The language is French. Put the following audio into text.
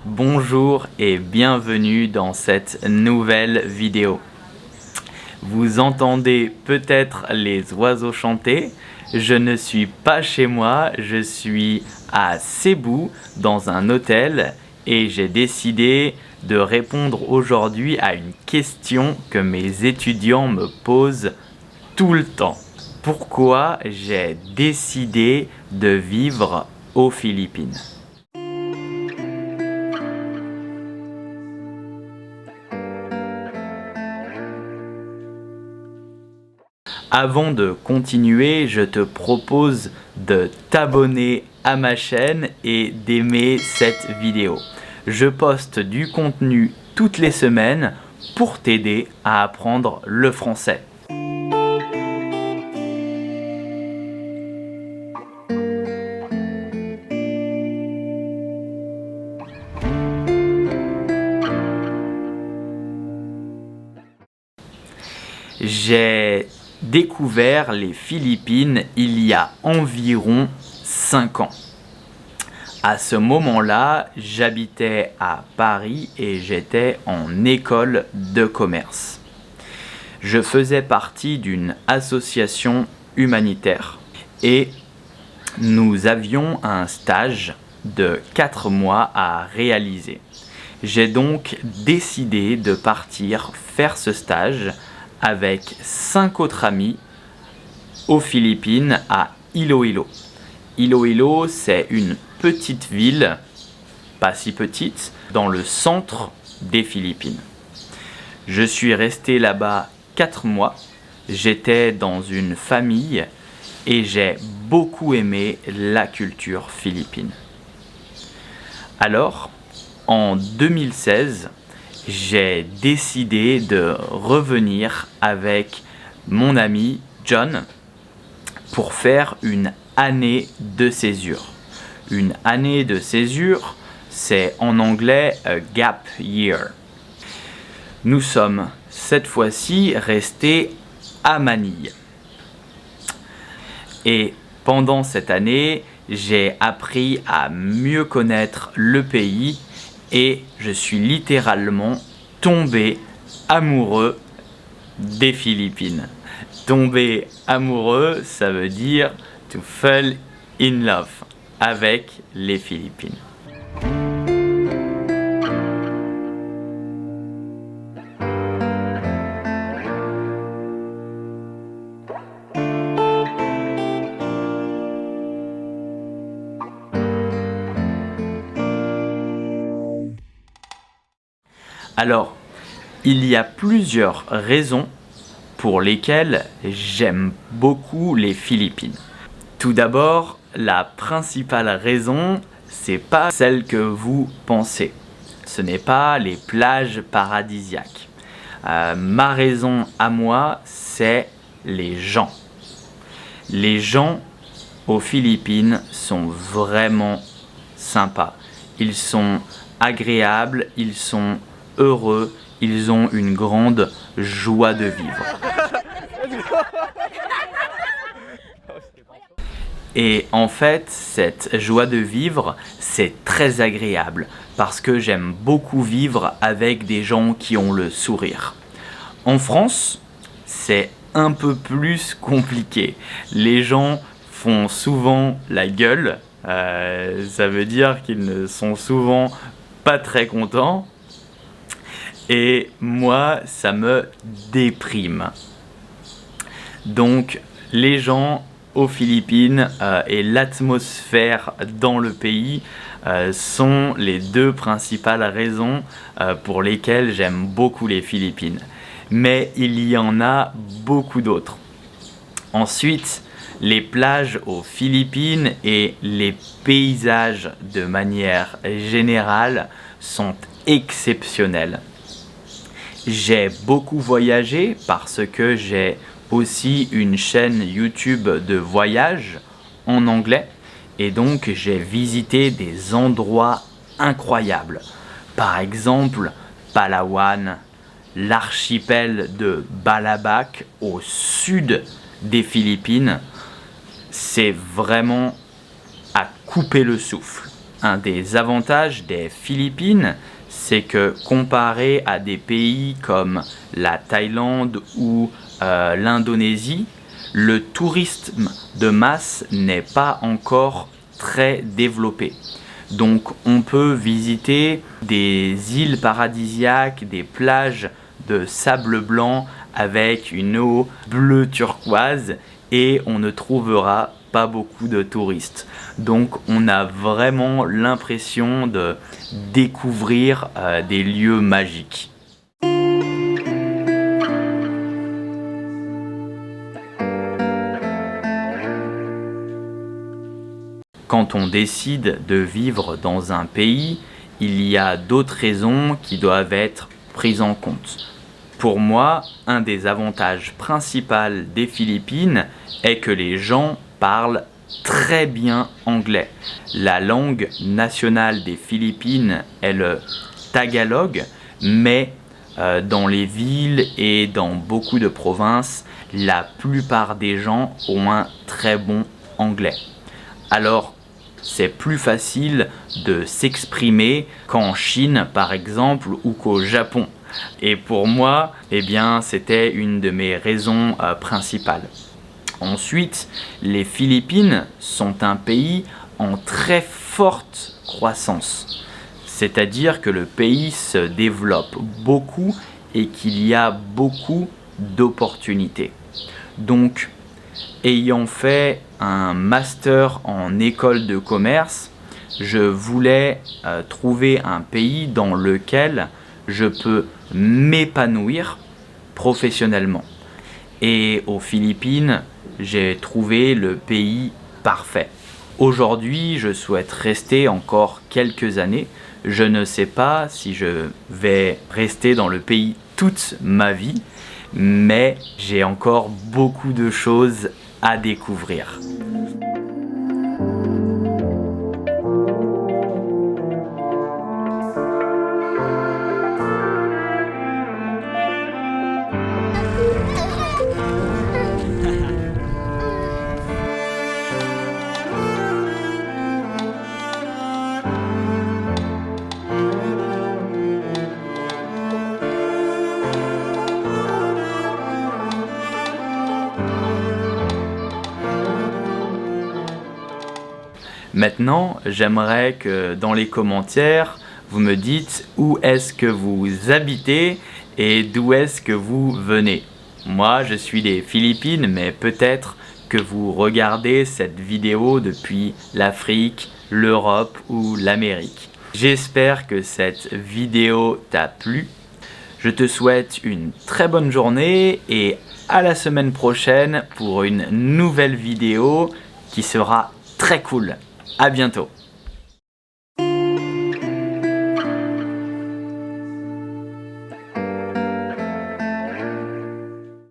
Bonjour et bienvenue dans cette nouvelle vidéo. Vous entendez peut-être les oiseaux chanter. Je ne suis pas chez moi, je suis à Cebu dans un hôtel et j'ai décidé de répondre aujourd'hui à une question que mes étudiants me posent tout le temps. Pourquoi j'ai décidé de vivre aux Philippines? Avant de continuer, je te propose de t'abonner à ma chaîne et d'aimer cette vidéo. Je poste du contenu toutes les semaines pour t'aider à apprendre le français. J'ai découvert les Philippines il y a environ 5 ans. À ce moment-là, j'habitais à Paris et j'étais en école de commerce. Je faisais partie d'une association humanitaire et nous avions un stage de 4 mois à réaliser. J'ai donc décidé de partir faire ce stage avec 5 autres amis aux Philippines à Iloilo. Iloilo, c'est une petite ville, pas si petite, dans le centre des Philippines. Je suis resté là-bas 4 mois, j'étais dans une famille et j'ai beaucoup aimé la culture philippine. Alors, en 2016, j'ai décidé de revenir avec mon ami John pour faire une année de césure. Une année de césure, c'est en anglais a gap year. Nous sommes cette fois-ci restés à Manille. Et pendant cette année, j'ai appris à mieux connaître le pays et je suis littéralement tombé amoureux des Philippines. Tomber amoureux, ça veut dire to fall in love avec les Philippines. Alors, il y a plusieurs raisons pour lesquelles j'aime beaucoup les Philippines. Tout d'abord, la principale raison, c'est pas celle que vous pensez. Ce n'est pas les plages paradisiaques. Ma raison à moi, c'est les gens. Les gens aux Philippines sont vraiment sympas. Ils sont agréables, ils sont heureux, ils ont une grande joie de vivre. Et en fait, cette joie de vivre, c'est très agréable parce que j'aime beaucoup vivre avec des gens qui ont le sourire. En France, c'est un peu plus compliqué. Les gens font souvent la gueule, ça veut dire qu'ils ne sont souvent pas très contents. Et moi, ça me déprime. Donc, les gens aux Philippines et l'atmosphère dans le pays sont les deux principales raisons pour lesquelles j'aime beaucoup les Philippines. Mais il y en a beaucoup d'autres. Ensuite, les plages aux Philippines et les paysages de manière générale sont exceptionnels. J'ai beaucoup voyagé parce que j'ai aussi une chaîne YouTube de voyage en anglais et donc j'ai visité des endroits incroyables. Par exemple, Palawan, l'archipel de Balabac au sud des Philippines. C'est vraiment à couper le souffle. Un des avantages des Philippines, c'est que comparé à des pays comme la Thaïlande ou l'Indonésie, le tourisme de masse n'est pas encore très développé. Donc on peut visiter des îles paradisiaques, des plages de sable blanc avec une eau bleu turquoise et on ne trouvera pas beaucoup de touristes. Donc on a vraiment l'impression de découvrir des lieux magiques. Quand on décide de vivre dans un pays, il y a d'autres raisons qui doivent être prises en compte. Pour moi, un des avantages principaux des Philippines est que les gens parlent très bien anglais. La langue nationale des Philippines est le tagalog, mais dans les villes et dans beaucoup de provinces, la plupart des gens ont un très bon anglais. Alors, c'est plus facile de s'exprimer qu'en Chine, par exemple, ou qu'au Japon. Et pour moi, eh bien, c'était une de mes raisons principales. Ensuite, les Philippines sont un pays en très forte croissance. C'est-à-dire que le pays se développe beaucoup et qu'il y a beaucoup d'opportunités. Donc, ayant fait un master en école de commerce, je voulais trouver un pays dans lequel je peux m'épanouir professionnellement. Et aux Philippines, j'ai trouvé le pays parfait. Aujourd'hui, je souhaite rester encore quelques années. Je ne sais pas si je vais rester dans le pays toute ma vie, mais j'ai encore beaucoup de choses à découvrir. Maintenant, j'aimerais que dans les commentaires, vous me dites où est-ce que vous habitez et d'où est-ce que vous venez. Moi, je suis des Philippines, mais peut-être que vous regardez cette vidéo depuis l'Afrique, l'Europe ou l'Amérique. J'espère que cette vidéo t'a plu. Je te souhaite une très bonne journée et à la semaine prochaine pour une nouvelle vidéo qui sera très cool. À bientôt.